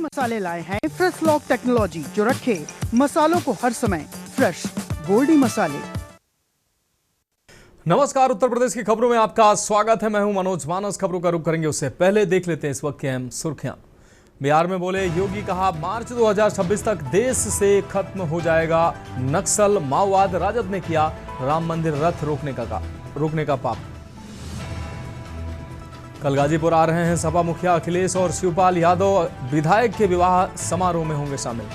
मसाले लाए हैं फ्रेश लॉक टेक्नोलॉजी जो रखे मसालों को हर समय फ्रेश। गोल्डी मसाले। नमस्कार, उत्तर प्रदेश की खबरों में आपका स्वागत है। मैं हूं मनोज मानस। खबरों का रुख करेंगे उससे पहले देख लेते हैं इस वक्त की अहम सुर्खियां। बिहार में बोले योगी, कहा मार्च 2026 तक देश से खत्म हो जाएगा नक्सल माओवाद। राजद ने किया राम मंदिर रथ रोकने का पाप। कल गाजीपुर आ रहे हैं सपा मुखिया अखिलेश और शिवपाल यादव। विधायक के विवाह समारोह में होंगे शामिल।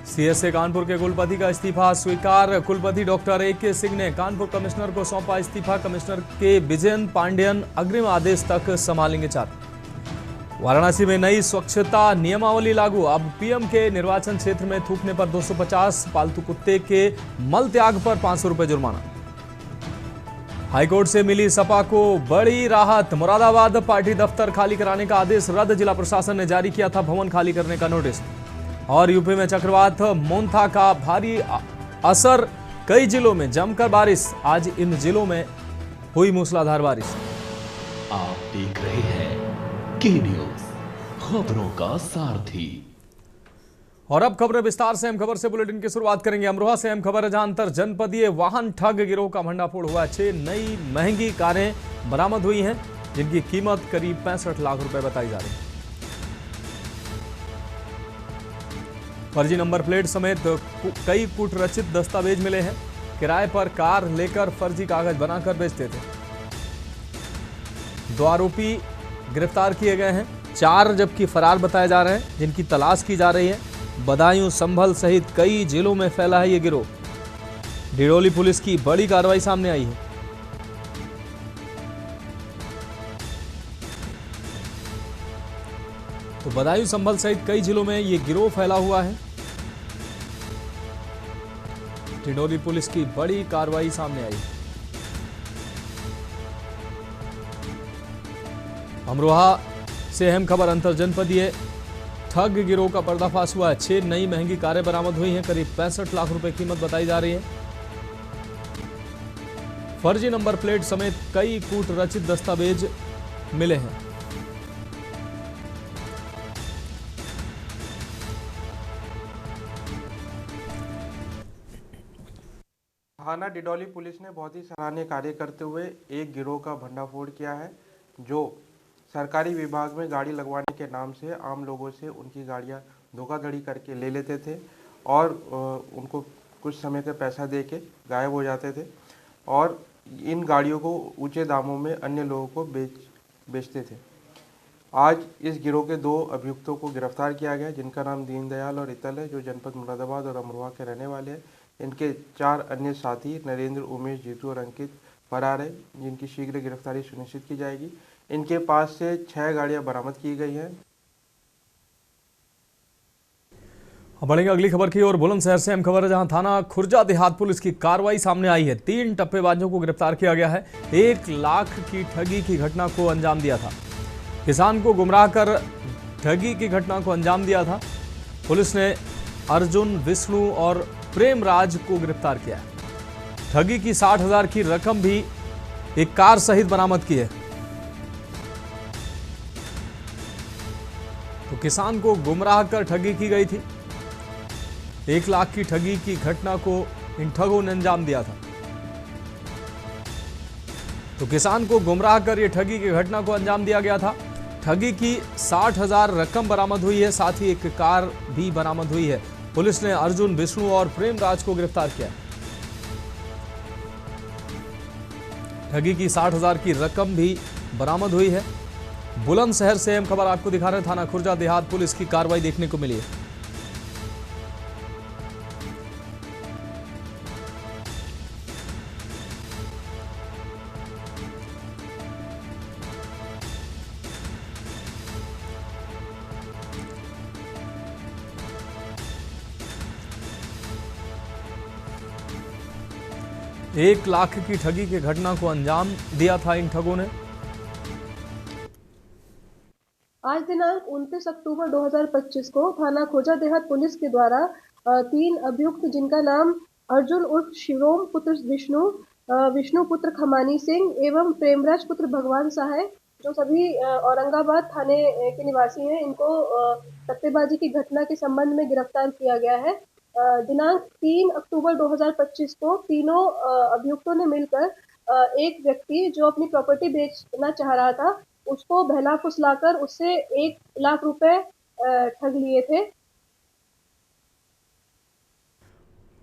सीएसए कानपुर के कुलपति का इस्तीफा स्वीकार। कुलपति डॉक्टर ए.के. सिंह ने कानपुर कमिश्नर को सौंपा इस्तीफा। कमिश्नर के विजयन पांडेयन अग्रिम आदेश तक संभालेंगे चार्ज। वाराणसी में नई स्वच्छता नियमावली लागू। अब पीएम के निर्वाचन क्षेत्र में थूकने पर 250, पालतू कुत्ते के मल त्याग पर 500 रुपए जुर्माना। हाईकोर्ट से मिली सपा को बड़ी राहत। मुरादाबाद पार्टी दफ्तर खाली कराने का आदेश रद्द। जिला प्रशासन ने जारी किया था भवन खाली करने का नोटिस। और यूपी में चक्रवात मोन्था का भारी असर, कई जिलों में जमकर बारिश। आज इन जिलों में हुई मूसलाधार बारिश। आप देख रहे हैं के न्यूज, खबरों का सारथी। और अब खबरें विस्तार से। अहम खबर से बुलेटिन की शुरुआत करेंगे। अमरोहा से अहम खबर है, जहां अंतर जनपदीय वाहन ठग गिरोह का भंडाफोड़ हुआ। 6 नई महंगी कारें बरामद हुई हैं, जिनकी कीमत करीब 65 लाख रुपए बताई जा रही है। फर्जी नंबर प्लेट समेत कई कूटरचित दस्तावेज मिले हैं। किराए पर कार लेकर फर्जी कागज बनाकर बेचते थे। 2 आरोपी गिरफ्तार किए गए हैं, 4 जबकि फरार बताए जा रहे हैं, जिनकी तलाश की जा रही है। बदायूं, संभल सहित कई जिलों में फैला है ये गिरोह। डिडौली पुलिस की बड़ी कार्रवाई सामने आई है। तो बदायूं, संभल सहित कई जिलों में ये गिरोह फैला हुआ है। डिडौली पुलिस की बड़ी कार्रवाई सामने आई। अमरोहा से अहम खबर, अंतर जनपदीय ठग गिरोह का पर्दाफाश हुआ है। 6 नई महंगी कारें बरामद हुई हैं, करीब 65 लाख रुपए कीमत बताई जा रही है। फर्जी नंबर प्लेट समेत कई कूटरचित दस्तावेज मिले हैं। थाना डिडौली पुलिस ने बहुत ही सराहनीय कार्य करते हुए एक गिरोह का भंडाफोड़ किया है, जो सरकारी विभाग में गाड़ी लगवाने के नाम से आम लोगों से उनकी गाड़ियां धोखाधड़ी करके ले लेते थे और उनको कुछ समय का पैसा देके गायब हो जाते थे और इन गाड़ियों को ऊंचे दामों में अन्य लोगों को बेचते थे। आज इस गिरोह के 2 अभियुक्तों को गिरफ्तार किया गया, जिनका नाम दीनदयाल और इतल है, जो जनपद मुरादाबाद और अमरोहा के रहने वाले हैं। इनके 4 अन्य साथी नरेंद्र, उमेश, जीतू और अंकित फरार है, जिनकी शीघ्र गिरफ्तारी सुनिश्चित की जाएगी। इनके पास से 6 गाड़ियां बरामद की गई हैं। बढ़ेंगे अगली खबर की ओर। बुलंदशहर से अहम खबर है, जहां थाना खुर्जा देहात पुलिस की कार्रवाई सामने आई है। 3 टप्पेबाजों को गिरफ्तार किया गया है। 1 लाख की ठगी की घटना को अंजाम दिया था। किसान को गुमराह कर ठगी की घटना को अंजाम दिया था। पुलिस ने अर्जुन, विष्णु और प्रेमराज को गिरफ्तार किया है। ठगी की 60,000 की रकम भी एक कार सहित बरामद की है। तो किसान को गुमराह कर ठगी की गई थी। 1 लाख की ठगी की घटना को इन ठगों ने अंजाम दिया था। तो किसान को गुमराह कर यह ठगी की घटना को अंजाम दिया गया था। ठगी की 60,000 रकम बरामद हुई है, साथ ही एक कार भी बरामद हुई है। पुलिस ने अर्जुन, विष्णु और प्रेमराज को गिरफ्तार किया। ठगी की 60,000 की रकम भी बरामद हुई है। बुलंदशहर से अहम खबर आपको दिखा रहे हैं। थाना खुर्जा देहात पुलिस की कार्रवाई देखने को मिली है। एक लाख की ठगी की घटना को अंजाम दिया था इन ठगों ने। आज दिनांक 29 अक्टूबर 2025 को थाना खोजा देहात पुलिस के द्वारा 3 अभियुक्त, जिनका नाम अर्जुन उर्फ शिवोम पुत्र विष्णु पुत्र खमानी सिंह एवं प्रेमराज पुत्र भगवान शाह है, जो सभी औरंगाबाद थाने के निवासी हैं, इनको सट्टेबाजी की घटना के संबंध में गिरफ्तार किया गया है। दिनांक 3 अक्टूबर 2025 को तीनों अभियुक्तों ने मिलकर एक व्यक्ति जो अपनी प्रॉपर्टी बेचना चाह रहा था, उसको बहला फुसलाकर उससे 1 लाख रुपए ठग लिए थे।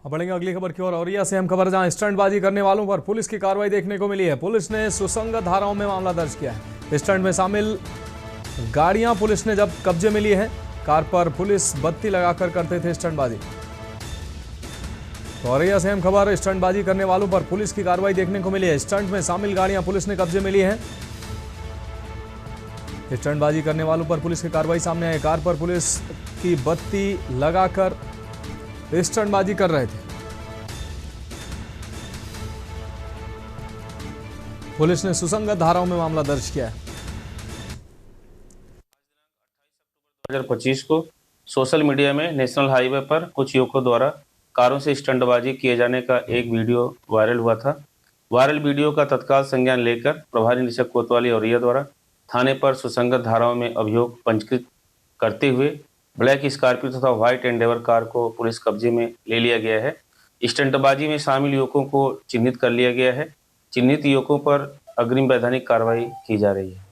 अब बढ़ेंगे अगली खबर की ओर। औरैया से अहम खबर, जहां स्टंटबाजी करने वालों पर पुलिस की कार्रवाई देखने को मिली है। पुलिस ने सुसंगत धाराओं में मामला दर्ज किया है। स्टंट में शामिल गाड़ियां पुलिस ने जब कब्जे में ली है। कार पर पुलिस बत्ती लगाकर करते थे स्टंटबाजी। तो औरैया से अहम खबर, स्टंटबाजी करने वालों पर पुलिस की कार्रवाई देखने को मिली है। स्टंट में शामिल गाड़ियां पुलिस ने कब्जे में ली है। स्टंटबाजी करने वालों पर पुलिस की कार्रवाई सामने आई। कार पर पुलिस की बत्ती लगाकर स्टंटबाजी कर रहे थे। पुलिस ने सुसंगत धाराओं में मामला दर्ज किया है। 2025 को सोशल मीडिया में नेशनल हाईवे पर कुछ युवकों द्वारा कारों से स्टंटबाजी किए जाने का एक वीडियो वायरल हुआ था। वायरल वीडियो का तत्काल संज्ञान लेकर प्रभारी निरीक्षक कोतवाली औरैया द्वारा थाने पर सुसंगत धाराओं में अभियोग पंजीकृत करते हुए ब्लैक स्कॉर्पियो तथा व्हाइट एंडेवर कार को पुलिस कब्जे में ले लिया गया है। स्टंटबाजी में शामिल युवकों को चिन्हित कर लिया गया है। चिन्हित युवकों पर अग्रिम वैधानिक कार्रवाई की जा रही है।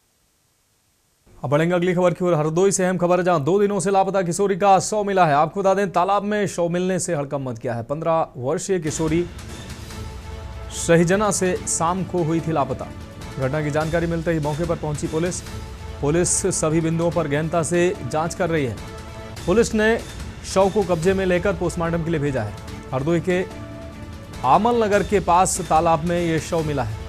अब बढ़ेंगे अगली खबर की ओर। हरदोई से अहम खबर है, जहां 2 दिनों से लापता किशोरी का शव मिला है। आपको बता दें, तालाब में शव मिलने से हड़कंप मच गया है। 15 वर्षीय किशोरी शहीजना से शाम को हुई थी लापता। घटना की जानकारी मिलते ही मौके पर पहुंची पुलिस सभी बिंदुओं पर गहनता से जांच कर रही है। पुलिस ने शव को कब्जे में लेकर पोस्टमार्टम के लिए भेजा है। हरदोई के आमल नगर के पास तालाब में यह शव मिला है।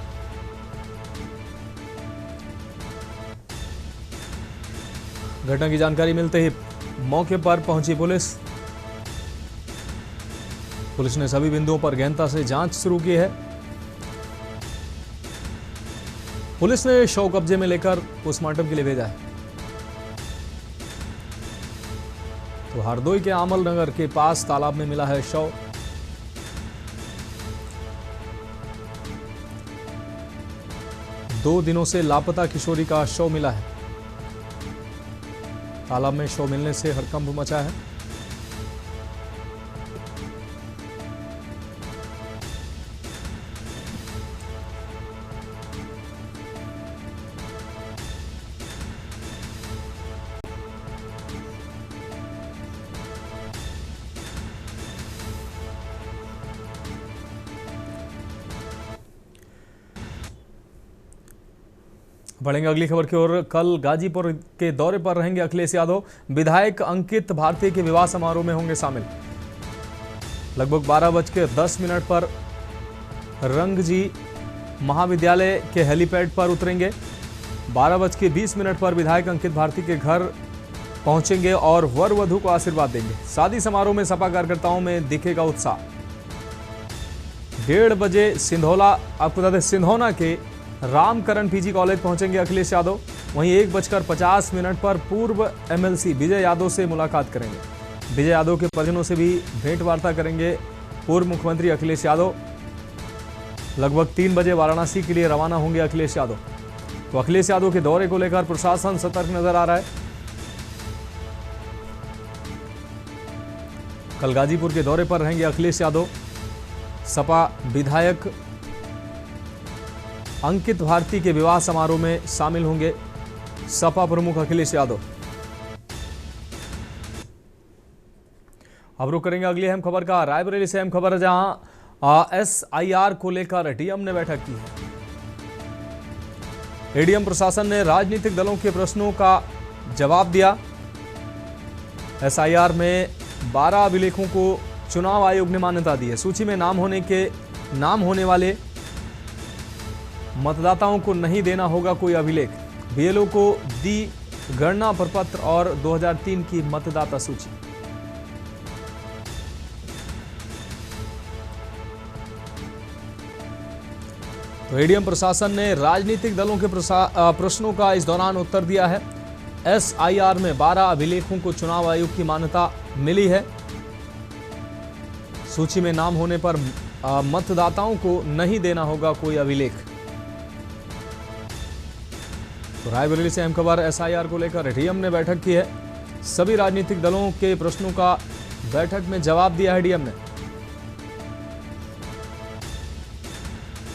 घटना की जानकारी मिलते ही मौके पर पहुंची पुलिस ने सभी बिंदुओं पर गहनता से जांच शुरू की है। पुलिस ने शव कब्जे में लेकर पोस्टमार्टम के लिए भेजा है। तो हरदोई के आमल नगर के पास तालाब में मिला है शव। दो दिनों से लापता किशोरी का शव मिला है। तालाब में शव मिलने से हड़कंप मचा है। बढ़ेंगे अगली खबर की ओर। कल गाजीपुर के दौरे पर रहेंगे अखिलेश यादव। विधायक अंकित भारती के विवाह समारोह में होंगे शामिल। लगभग 12:10 पर रंगजी महाविद्यालय के हेलीपैड पर उतरेंगे। 12:20 पर विधायक अंकित भारती के घर पहुंचेंगे और वर वधू को आशीर्वाद देंगे। शादी समारोह में सपा कार्यकर्ताओं में दिखेगा उत्साह। 1:30 बजे सिंधौना के रामकरण पीजी कॉलेज पहुंचेंगे अखिलेश यादव। वहीं 1:50 पर पूर्व एमएलसी विजय यादव से मुलाकात करेंगे। विजय यादव के परिजनों से भी भेंट वार्ता करेंगे पूर्व मुख्यमंत्री अखिलेश यादव। लगभग 3 बजे वाराणसी के लिए रवाना होंगे अखिलेश यादव। तो अखिलेश यादव के दौरे को लेकर प्रशासन सतर्क नजर आ रहा है। कल गाजीपुर के दौरे पर रहेंगे अखिलेश यादव। सपा विधायक अंकित भारती के विवाह समारोह में शामिल होंगे सपा प्रमुख अखिलेश यादव। अब रुक करेंगे अगली अहम खबर का। रायबरेली से अहम खबर है, जहां एसआईआर को लेकर डीएम ने बैठक की है। एडीएम प्रशासन ने राजनीतिक दलों के प्रश्नों का जवाब दिया। एसआईआर में 12 अभिलेखों को चुनाव आयोग ने मान्यता दी है। सूची में नाम होने वाले मतदाताओं को नहीं देना होगा कोई अभिलेख। बीएलओ को दी गणना प्रपत्र और 2003 की मतदाता सूची। तो एडीएम प्रशासन ने राजनीतिक दलों के प्रश्नों का इस दौरान उत्तर दिया है। एसआईआर में 12 अभिलेखों को चुनाव आयोग की मान्यता मिली है। सूची में नाम होने पर मतदाताओं को नहीं देना होगा कोई अभिलेख। तो रायबरेली से अहम खबर, एसआईआर को लेकर डीएम ने बैठक की है। सभी राजनीतिक दलों के प्रश्नों का बैठक में जवाब दिया है डीएम ने।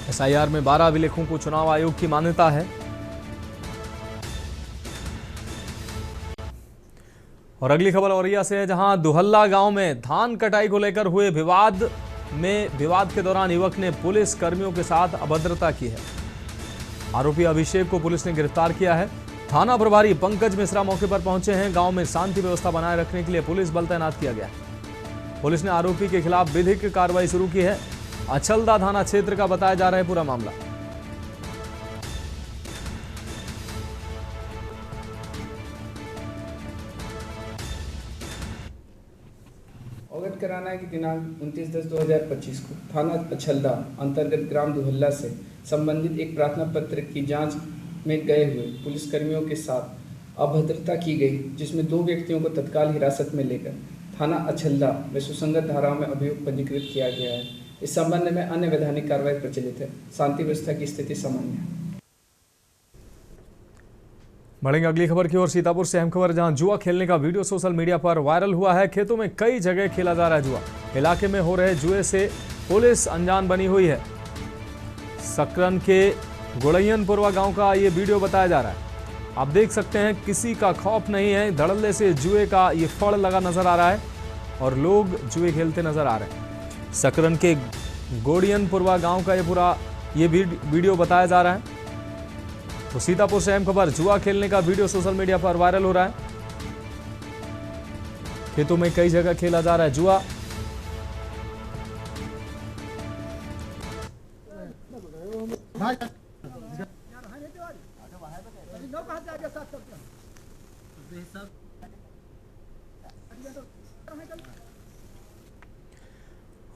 एसआईआर में 12 अभिलेखों को चुनाव आयोग की मान्यता है। और अगली खबर औरैया से है, जहां दुहल्ला गांव में धान कटाई को लेकर हुए विवाद के दौरान युवक ने पुलिस कर्मियों के साथ अभद्रता की है। आरोपी अभिषेक को पुलिस ने गिरफ्तार किया है। थाना प्रभारी पंकज मिश्रा मौके पर पहुंचे हैं। गांव में शांति व्यवस्था बनाए रखने के लिए पुलिस बल तैनात किया गया है। पुलिस ने आरोपी के खिलाफ विधिक कार्रवाई शुरू की है। अछलदा थाना क्षेत्र का बताया जा रहा है पूरा मामला। अवगत कराना है कि दिनांक 29/10/2025 को थाना अछलदा अंतर्गत ग्राम दुहल्ला से संबंधित एक प्रार्थना पत्र की जांच में गए हुए पुलिसकर्मियों के साथ अभद्रता की गई, जिसमें 2 व्यक्तियों को तत्काल हिरासत में लेकर थाना अछलदा में सुसंगत धाराओं में अभियोग पंजीकृत किया गया है। इस संबंध में अन्य वैधानिक कार्रवाई प्रचलित है। शांति व्यवस्था की स्थिति सामान्य है। बढ़ेंगे अगली खबर की ओर। सीतापुर से अहम खबर, जहां जुआ खेलने का वीडियो सोशल मीडिया पर वायरल हुआ है। खेतों में कई जगह खेला जा रहा है जुआ। इलाके में हो रहे जुए से पुलिस अनजान बनी हुई है। सकरन के गुड़ैयनपुरवा गांव का ये वीडियो बताया जा रहा है। आप देख सकते हैं किसी का खौफ नहीं है। धड़ल्ले से जुए का ये फड़ लगा नजर आ रहा है और लोग जुए खेलते नजर आ रहे हैं। सकरन के गुड़ैयनपुरवा गांव का ये वीडियो बताया जा रहा है। तो सीतापुर से अहम खबर, जुआ खेलने का वीडियो सोशल मीडिया पर वायरल हो रहा है। खेतों में कई जगह खेला जा रहा है जुआ।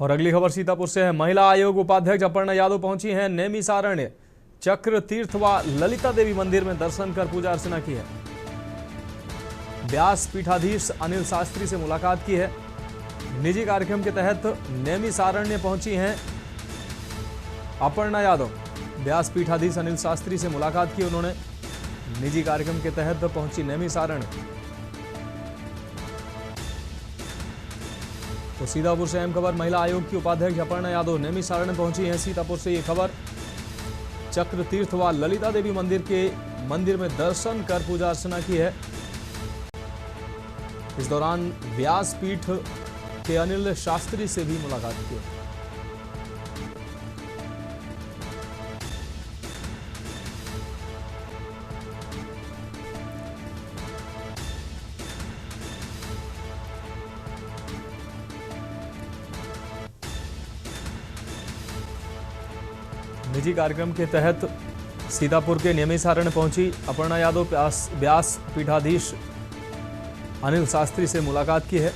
और अगली खबर सीतापुर से है। महिला आयोग उपाध्यक्ष अपर्णा यादव पहुंची हैं नैमिषारण्य चक्र तीर्थ व ललिता देवी मंदिर में दर्शन कर पूजा अर्चना की है। व्यास पीठाधीश अनिल शास्त्री से मुलाकात की है। निजी कार्यक्रम के तहत नैमिषारण्य पहुंची हैं अपर्णा यादव। व्यास पीठाधीश अनिल शास्त्री से मुलाकात की उन्होंने। निजी कार्यक्रम के तहत पहुंची नैमिषारण्य। तो सीतापुर से अहम खबर, महिला आयोग की उपाध्यक्ष अपर्णा यादव नैमिषारण्य पहुंची हैं। सीतापुर से ये खबर। चक्र तीर्थ व ललिता देवी मंदिर में दर्शन कर पूजा अर्चना की है। इस दौरान व्यास पीठ के अनिल शास्त्री से भी मुलाकात की। निजी कार्यक्रम के तहत सीतापुर के नैमिषारण्य पहुंची अपर्णा यादव। व्यास पीठाधीश अनिल शास्त्री से मुलाकात की है।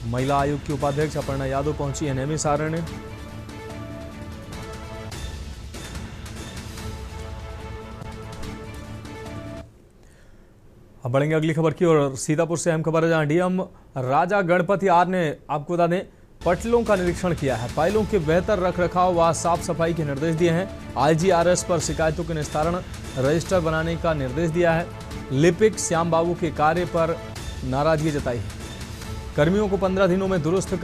महिला आयोग की उपाध्यक्ष अपर्णा यादव पहुंची है नैमिषारण्य। अब बढ़ेंगे अगली खबर की ओर। सीतापुर से अहम खबर है, जहां डीएम राजा गणपति आर ने आपको बता दें पटलों का निरीक्षण किया है। फाइलों के बेहतर रखरखाव व साफ सफाई के निर्देश दिए हैं। आईजीआरएस पर शिकायतों के निस्तारण रजिस्टर बनाने का निर्देश दिया है। लिपिक श्याम बाबू के कार्य पर नाराजगी जताई है। कमियों को 15 दिनों में दुरुस्त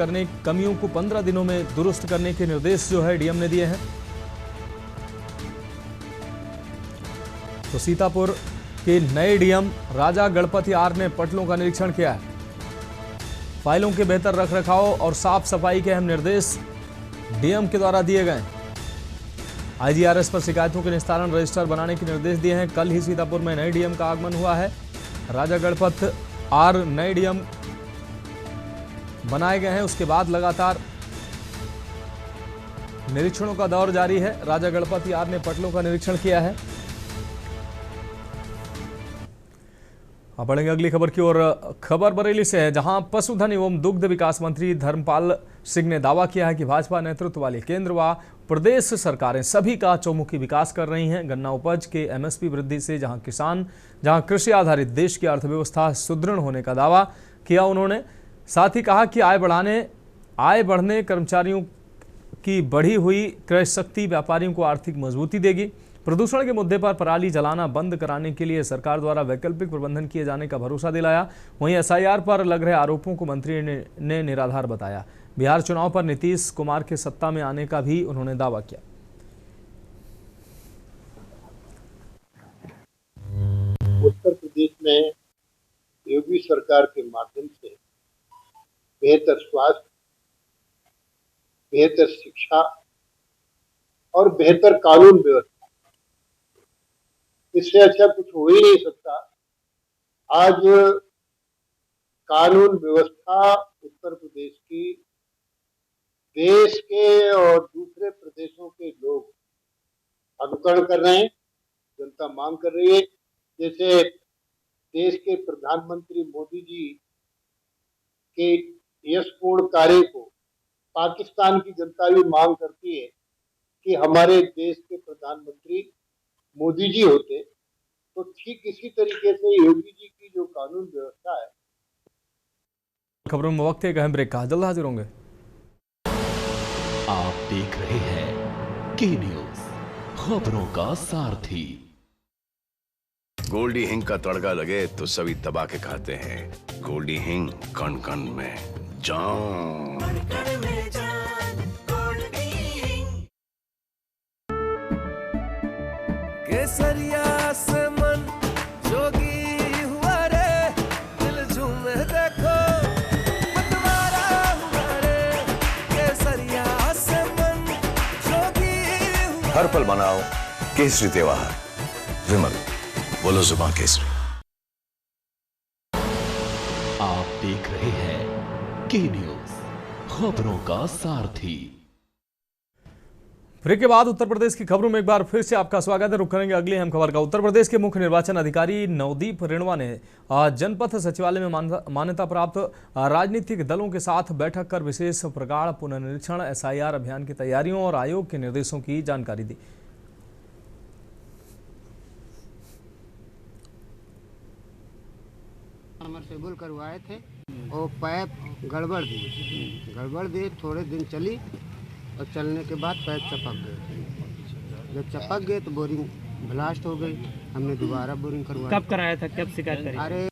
करने के निर्देश जो है डीएम ने दिए हैं। तो सीतापुर के नए डीएम राजा गणपति आर ने पटलों का निरीक्षण किया है। फाइलों के बेहतर रखरखाव और साफ सफाई के अहम निर्देश डीएम के द्वारा दिए गए। आईजीआरएस पर शिकायतों के निस्तारण रजिस्टर बनाने के निर्देश दिए हैं। कल ही सीतापुर में नए डीएम का आगमन हुआ है। राजा गणपति आर नए डीएम बनाए गए हैं। उसके बाद लगातार निरीक्षणों का दौर जारी है। राजा गणपति आर ने पटलों का निरीक्षण किया है। अब बढ़ेंगे अगली खबर की ओर। खबर बरेली से है, जहां पशुधन एवं दुग्ध विकास मंत्री धर्मपाल सिंह ने दावा किया है कि भाजपा नेतृत्व वाली केंद्र व प्रदेश सरकारें सभी का चौमुखी विकास कर रही हैं। गन्ना उपज के एमएसपी वृद्धि से जहां कृषि आधारित देश की अर्थव्यवस्था सुदृढ़ होने का दावा किया उन्होंने। साथ ही कहा कि आय बढ़ने कर्मचारियों की बढ़ी हुई क्रय शक्ति व्यापारियों को आर्थिक मजबूती देगी। प्रदूषण के मुद्दे पर पराली जलाना बंद कराने के लिए सरकार द्वारा वैकल्पिक प्रबंधन किए जाने का भरोसा दिलाया। वहीं एसआईआर पर लग रहे आरोपों को मंत्री ने निराधार बताया। बिहार चुनाव पर नीतीश कुमार के सत्ता में आने का भी उन्होंने दावा किया। उत्तर प्रदेश में योगी सरकार के माध्यम से बेहतर स्वास्थ्य, बेहतर शिक्षा और बेहतर कानून व्यवस्था, इससे अच्छा कुछ हो ही नहीं सकता। आज कानून व्यवस्था उत्तर प्रदेश की देश के और दूसरे प्रदेशों के लोग अनुकरण कर रहे हैं, जनता मांग कर रही है। जैसे देश के प्रधानमंत्री मोदी जी के यशपूर्ण कार्य को पाकिस्तान की जनता भी मांग करती है कि हमारे देश के प्रधानमंत्री मोदी जी होते, तो ठीक इसी तरीके से योगी जी की जो कानून व्यवस्था है। खबरों में वक्त है एक अहम ब्रेक का, जल्द हाजिर होंगे। आप देख रहे हैं के न्यूज, खबरों का सारथी। गोल्डी हिंग का तड़का लगे तो सभी दबा के खाते हैं। गोल्डी हिंग कण कण में जान। केसरिया से मन जोगी हुआ रे, दिल झूमे देखो मतवारा हुआ रे। केसरिया से मन जोगी हुआ। हर पल मनाओ केसरी त्योहार। विमल बोलो जुबान केसरी। आप देख रहे हैं के न्यूज, खबरों का सारथी। ब्रेक के बाद उत्तर प्रदेश की खबरों में एक बार फिर से आपका स्वागत है। रुक करेंगे अगली अहम खबर का। उत्तर प्रदेश के मुख्य निर्वाचन अधिकारी नवदीप रेणवा ने जनपथ सचिवालय में मान्यता प्राप्त राजनीतिक दलों के साथ बैठक कर विशेष प्रगाढ़ पुनर्निरीक्षण, एसआईआर अभियान की तैयारियों और आयोग के निर्देशों की जानकारी दी। सबमर्सिबल करवाए थे और पाइप गड़बड़ दी थोड़े दिन चली और चलने के बाद पाइप चपक गए। जब चपक गए तो बोरिंग ब्लास्ट हो गई। हमने दोबारा बोरिंग करवाया। कब कराया था, कब शिकायत करी? अरे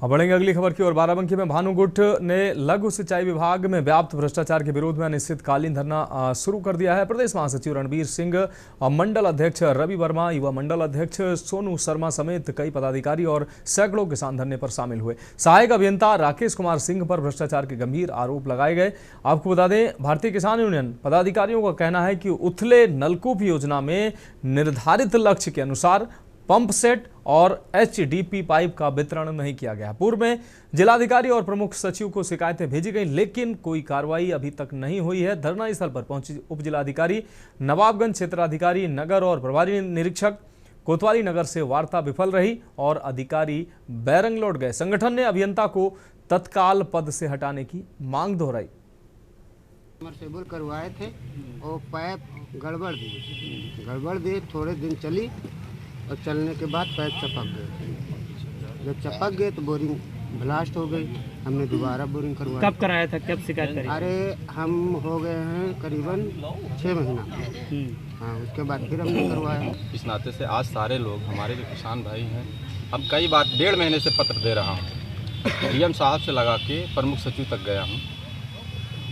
अब बढ़ेंगे अगली खबर की ओर। बाराबंकी में भानु गुट ने लघु सिंचाई विभाग में व्याप्त भ्रष्टाचार के विरोध में अनिश्चितकालीन धरना शुरू कर दिया है। प्रदेश महासचिव रणबीर सिंह, मंडल अध्यक्ष रवि वर्मा, युवा मंडल अध्यक्ष सोनू शर्मा समेत कई पदाधिकारी और सैकड़ों किसान धरने पर शामिल हुए। सहायक अभियंता राकेश कुमार सिंह पर भ्रष्टाचार के गंभीर आरोप लगाए गए। आपको बता दें, भारतीय किसान यूनियन पदाधिकारियों का कहना है कि उथले नलकूप योजना में निर्धारित लक्ष्य के अनुसार पंप सेट और एचडीपी पाइप का वितरण नहीं किया गया। पूर्व में जिलाधिकारी और प्रमुख सचिव को शिकायतें भेजी गई, लेकिन कोई कार्रवाई अभी तक नहीं हुई है। धरना स्थल पर पहुंची उप जिलाधिकारी, नवाबगंज क्षेत्राधिकारी नगर और प्रभारी निरीक्षक कोतवाली नगर से वार्ता विफल रही और अधिकारी बैरंग लौट गए। संगठन ने अभियंता को तत्काल पद से हटाने की मांग दोहराई। सबमर्सिबल करवाए थे और पाइप गड़बड़ दी थोड़े दिन चली और चलने के बाद पाइप चपक गए। जब चपक गए तो बोरिंग ब्लास्ट हो गई। हमने दोबारा बोरिंग करवाया। कब कराया था, कब शिकायत करी? अरे हम हो गए हैं करीबन 6 महीना। हाँ, उसके बाद फिर हमने करवाया। इस नाते से आज सारे लोग हमारे जो किसान भाई हैं, अब कई बार 1.5 महीने से पत्र दे रहा हूँ। डीएम साहब से लगा के प्रमुख सचिव तक गया हूँ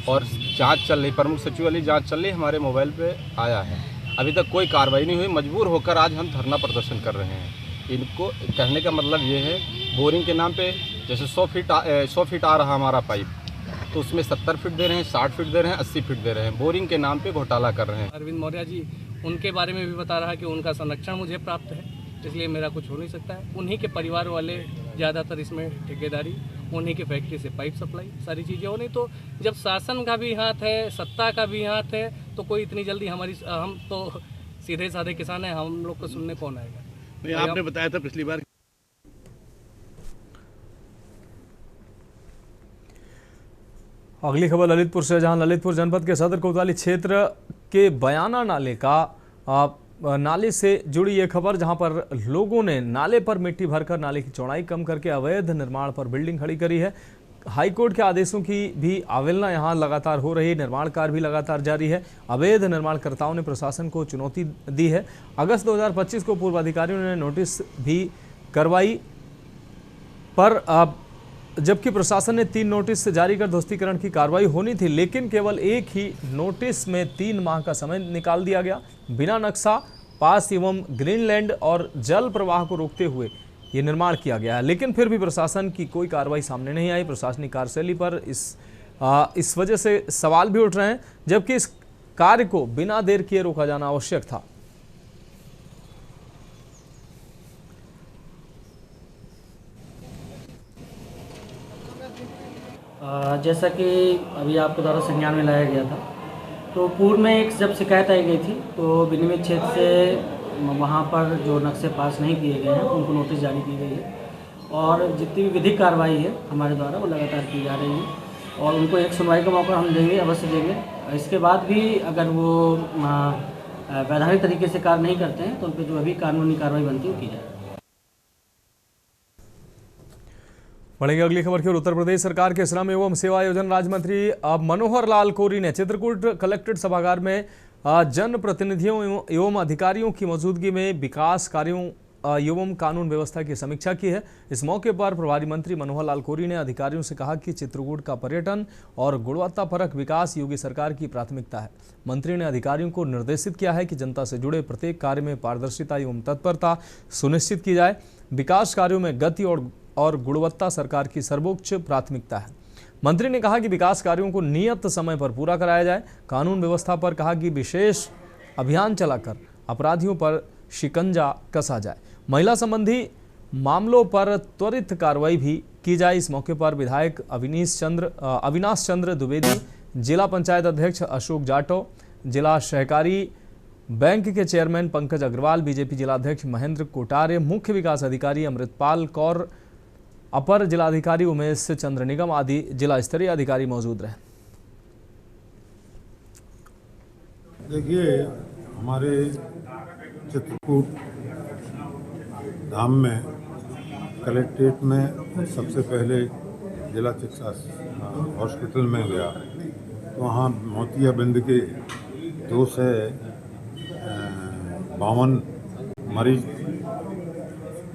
और जाँच चल रही, प्रमुख सचिव वाली जाँच चल रही, हमारे मोबाइल पर आया है। अभी तक कोई कार्रवाई नहीं हुई। मजबूर होकर आज हम धरना प्रदर्शन कर रहे हैं। इनको कहने का मतलब ये है, बोरिंग के नाम पे जैसे 100 फीट आ रहा हमारा पाइप, तो उसमें 70 फीट दे रहे हैं, 60 फीट दे रहे हैं, 80 फीट दे रहे हैं। बोरिंग के नाम पे घोटाला कर रहे हैं। अरविंद मौर्य जी, उनके बारे में भी बता रहा है कि उनका संरक्षण मुझे प्राप्त है, इसलिए मेरा कुछ हो नहीं सकता है। उन्हीं के परिवार वाले ज़्यादातर इसमें ठेकेदारी, उन्हीं के फैक्ट्री से पाइप सप्लाई, सारी चीज़ें हो नहीं। तो जब शासन का भी हाथ है, सत्ता का भी हाथ है, तो कोई इतनी जल्दी हम तो सीधे साधे किसान हैं, हम लोग को सुनने कौन आएगा? नहीं, आपने बताया था पिछली बार। अगली खबर ललितपुर से, जहां ललितपुर जनपद के सदर कोतवाली क्षेत्र के बयाना नाले से जुड़ी ये खबर, जहां पर लोगों ने नाले पर मिट्टी भरकर नाले की चौड़ाई कम करके अवैध निर्माण पर बिल्डिंग खड़ी करी है। हाईकोर्ट के आदेशों की भी अवहेलना यहां लगातार हो रही है। निर्माण कार्य भी लगातार जारी है। अवैध निर्माणकर्ताओं ने प्रशासन को चुनौती दी है। अगस्त 2025 को पूर्व अधिकारियों ने नोटिस भी करवाई, पर जबकि प्रशासन ने 3 नोटिस जारी कर ध्वस्तीकरण की कार्रवाई होनी थी, लेकिन केवल एक ही नोटिस में 3 माह का समय निकाल दिया गया। बिना नक्शा, पास एवं ग्रीनलैंड और जल प्रवाह को रोकते हुए ये निर्माण किया गया है, लेकिन फिर भी प्रशासन की कोई कार्रवाई सामने नहीं आई। प्रशासनिक कार्यशैली पर इस वजह से सवाल भी उठ रहे हैं, जबकि इस कार्य को बिना देर किए रोका जाना आवश्यक था। जैसा कि अभी आपके द्वारा संज्ञान में लाया गया था, तो पूर्व में एक जब शिकायत आई गई थी तो विनिमय क्षेत्र से वहाँ पर जो नक्शे पास नहीं किए गए हैं उनको नोटिस जारी की गई है, और जितनी भी विधिक कार्रवाई है हमारे द्वारा वो लगातार की जा रही है, और उनको एक सुनवाई का मौका हम देंगे, अवश्य देंगे। इसके बाद भी अगर वो वैधानिक तरीके से कार्य नहीं करते हैं तो उन पर जो अभी कानूनी कार्रवाई बनती है वो की जाए। बढ़ेंगे अगली खबर की ओर। उत्तर प्रदेश सरकार के श्रम एवं सेवा योजना राज्य मंत्री मनोहर लाल कोरी ने चित्रकूट कलेक्ट्रेट सभागार में जनप्रतिनिधियों एवं अधिकारियों की मौजूदगी में विकास कार्यों एवं कानून व्यवस्था की समीक्षा की है। इस मौके पर प्रभारी मंत्री मनोहर लाल कोरी ने अधिकारियों से कहा कि चित्रकूट का पर्यटन और गुणवत्तापरक विकास योगी सरकार की प्राथमिकता है। मंत्री ने अधिकारियों को निर्देशित किया है कि जनता से जुड़े प्रत्येक कार्य में पारदर्शिता एवं तत्परता सुनिश्चित की जाए। विकास कार्यों में गति और गुणवत्ता सरकार की सर्वोच्च प्राथमिकता है। मंत्री ने कहा कि विकास कार्यों को नियत समय पर पूरा कराया जाए। कानून व्यवस्था पर कहा कि विशेष अभियान चलाकर अपराधियों पर शिकंजा कसा जाए। महिला संबंधी मामलों पर त्वरित कार्रवाई भी की जाए। इस मौके पर विधायक अविनाश चंद्र द्विवेदी, जिला पंचायत अध्यक्ष अशोक जाटव, जिला सहकारी बैंक के चेयरमैन पंकज अग्रवाल, बीजेपी जिलाध्यक्ष महेंद्र कोटारे, मुख्य विकास अधिकारी अमृतपाल कौर, अपर जिलाधिकारी उमेश चंद्र निगम आदि जिला स्तरीय अधिकारी मौजूद रहे। देखिए, हमारे चित्रकूट धाम में कलेक्ट्रेट में सबसे पहले जिला चिकित्सा हॉस्पिटल में गया तो वहाँ मोतियाबिंद के 252 मरीज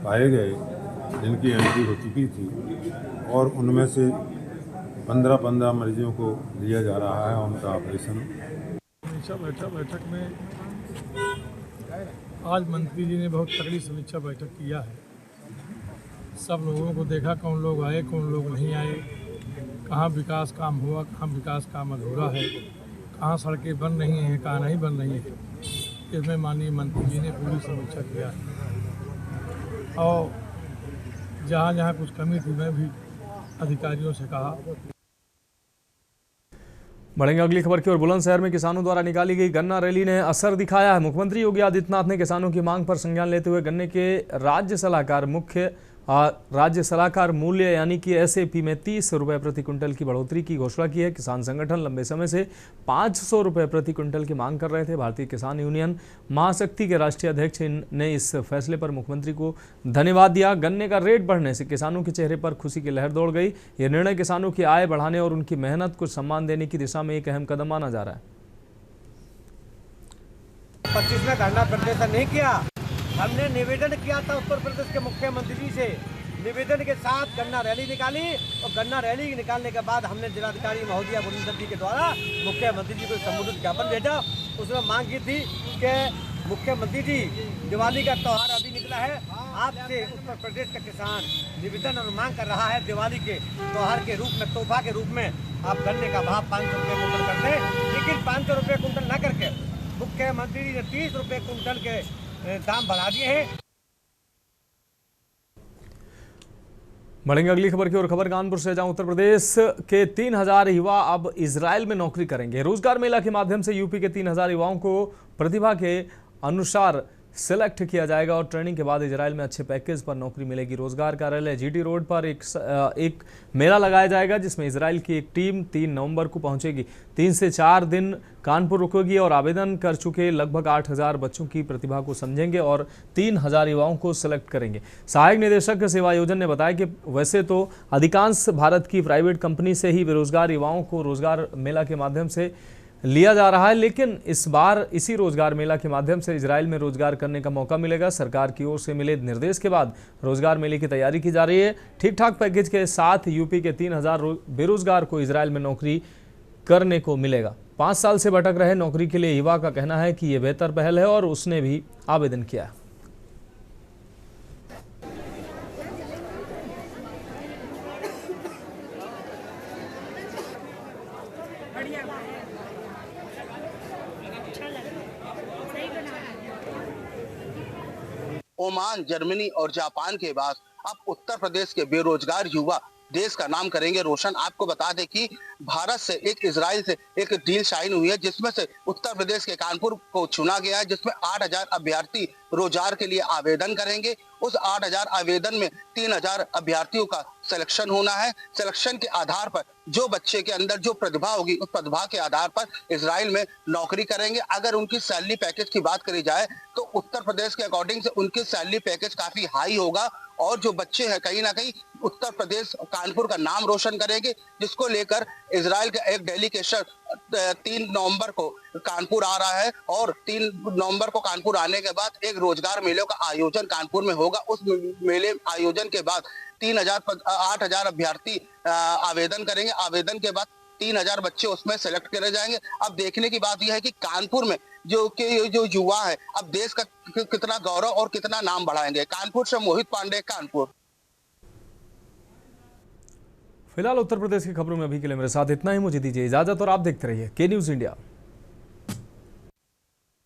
पाए गए जिनकी एंट्री हो चुकी थी, और उनमें से 15 मरीजों को लिया जा रहा है उनका ऑपरेशन। समीक्षा बैठक में आज मंत्री जी ने बहुत तगड़ी समीक्षा बैठक किया है। सब लोगों को देखा, कौन लोग आए कौन लोग नहीं आए, कहाँ विकास काम हुआ कहाँ विकास काम अधूरा है, कहाँ सड़कें बन रही हैं कहाँ नहीं बन रही हैं। इसमें माननीय मंत्री जी ने पूरी समीक्षा किया है, और जहाँ जहाँ कुछ कमी थी मैं भी अधिकारियों से कहा। बढ़ेंगे अगली खबर की ओर। बुलंदशहर में किसानों द्वारा निकाली गई गन्ना रैली ने असर दिखाया है। मुख्यमंत्री योगी आदित्यनाथ ने किसानों की मांग पर संज्ञान लेते हुए गन्ने के राज्य सलाहकार मूल्य यानी कि SAP में 30 रुपये प्रति क्विंटल की बढ़ोतरी की घोषणा की है। किसान संगठन लंबे समय से 500 रुपये प्रति क्विंटल की मांग कर रहे थे। भारतीय किसान यूनियन महाशक्ति के राष्ट्रीय अध्यक्ष ने इस फैसले पर मुख्यमंत्री को धन्यवाद दिया। गन्ने का रेट बढ़ने से किसानों के चेहरे पर खुशी की लहर दौड़ गई। यह निर्णय किसानों की आय बढ़ाने और उनकी मेहनत को सम्मान देने की दिशा में एक अहम कदम माना जा रहा है। 25 में धरना प्रदर्शन नहीं किया, हमने निवेदन किया था उत्तर प्रदेश के मुख्यमंत्री जी से। निवेदन के साथ गन्ना रैली निकाली, और गन्ना रैली निकालने के बाद हमने जिलाधिकारी महोदया बुलंदशहर जी के द्वारा मुख्यमंत्री जी को संबोधित ज्ञापन भेजा। उसमें मांग की थी कि मुख्यमंत्री जी, दिवाली का त्यौहार अभी निकला है, आपसे उत्तर प्रदेश का किसान निवेदन और मांग कर रहा है, दिवाली के त्यौहार के रूप में, तोहफा के रूप में आप गन्ने का भाव 500 रुपये कुंटल कर दें। लेकिन 500 रुपये कुंटल न करके मुख्यमंत्री जी ने 30 रुपये कुंटल के दाम बढ़ा दिए हैं। बढ़ेंगे अगली खबर की ओर। खबर कानपुर से, जहां उत्तर प्रदेश के 3000 युवा अब इजराइल में नौकरी करेंगे। रोजगार मेला के माध्यम से यूपी के 3000 युवाओं को प्रतिभा के अनुसार सिलेक्ट किया जाएगा और ट्रेनिंग के बाद इजराइल में अच्छे पैकेज पर नौकरी मिलेगी। रोजगार कार्यालय जीटी रोड पर एक मेला लगाया जाएगा जिसमें इजराइल की एक टीम 3 नवंबर को पहुंचेगी। 3 से 4 दिन कानपुर रुकेगी और आवेदन कर चुके लगभग 8000 बच्चों की प्रतिभा को समझेंगे और 3000 युवाओं को सिलेक्ट करेंगे। सहायक निदेशक सेवायोजन ने बताया कि वैसे तो अधिकांश भारत की प्राइवेट कंपनी से ही बेरोजगार युवाओं को रोजगार मेला के माध्यम से लिया जा रहा है, लेकिन इस बार इसी रोजगार मेला के माध्यम से इजराइल में रोजगार करने का मौका मिलेगा। सरकार की ओर से मिले निर्देश के बाद रोजगार मेले की तैयारी की जा रही है। ठीक ठाक पैकेज के साथ यूपी के 3000 बेरोजगार को इजराइल में नौकरी करने को मिलेगा। 5 साल से भटक रहे नौकरी के लिए युवा का कहना है कि ये बेहतर पहल है और उसने भी आवेदन किया है। ओमान, जर्मनी और जापान के बाद अब उत्तर प्रदेश के बेरोजगार युवा देश का नाम करेंगे रोशन। आपको बता दें कि भारत से इजराइल से एक डील साइन हुई है जिसमें से उत्तर प्रदेश के कानपुर को चुना गया है, जिसमें 8000 अभ्यर्थी रोजगार के लिए आवेदन करेंगे। उस 8000 आवेदन में 3000 अभ्यर्थियों का सिलेक्शन होना है। सिलेक्शन के आधार पर जो बच्चे के अंदर जो प्रतिभा होगी उस प्रतिभा के आधार पर इजराइल में नौकरी करेंगे। अगर उनकी सैलरी पैकेज की बात करी जाए तो उत्तर प्रदेश के अकॉर्डिंग से उनकी सैलरी पैकेज काफी हाई होगा और जो बच्चे हैं कहीं ना कहीं उत्तर प्रदेश कानपुर का नाम रोशन करेंगे, जिसको लेकर इजराइल का एक डेलीगेशन 3 नवंबर को कानपुर आ रहा है और 3 नवंबर को कानपुर आने के बाद एक रोजगार मेले का आयोजन कानपुर में होगा। उस मेले आयोजन के बाद 8000 अभ्यर्थी आवेदन करेंगे। आवेदन के बाद 3000 बच्चे उसमें सेलेक्ट करे जाएंगे। अब देखने की बात यह है कि कानपुर में जो युवा है अब देश का कितना गौरव और कितना नाम बढ़ाएंगे। कानपुर से मोहित पांडे, कानपुर। फिलहाल उत्तर प्रदेश की खबरों में अभी के लिए मेरे साथ इतना ही। मुझे दीजिए इजाजत और आप देखते रहिए के न्यूज़ इंडिया।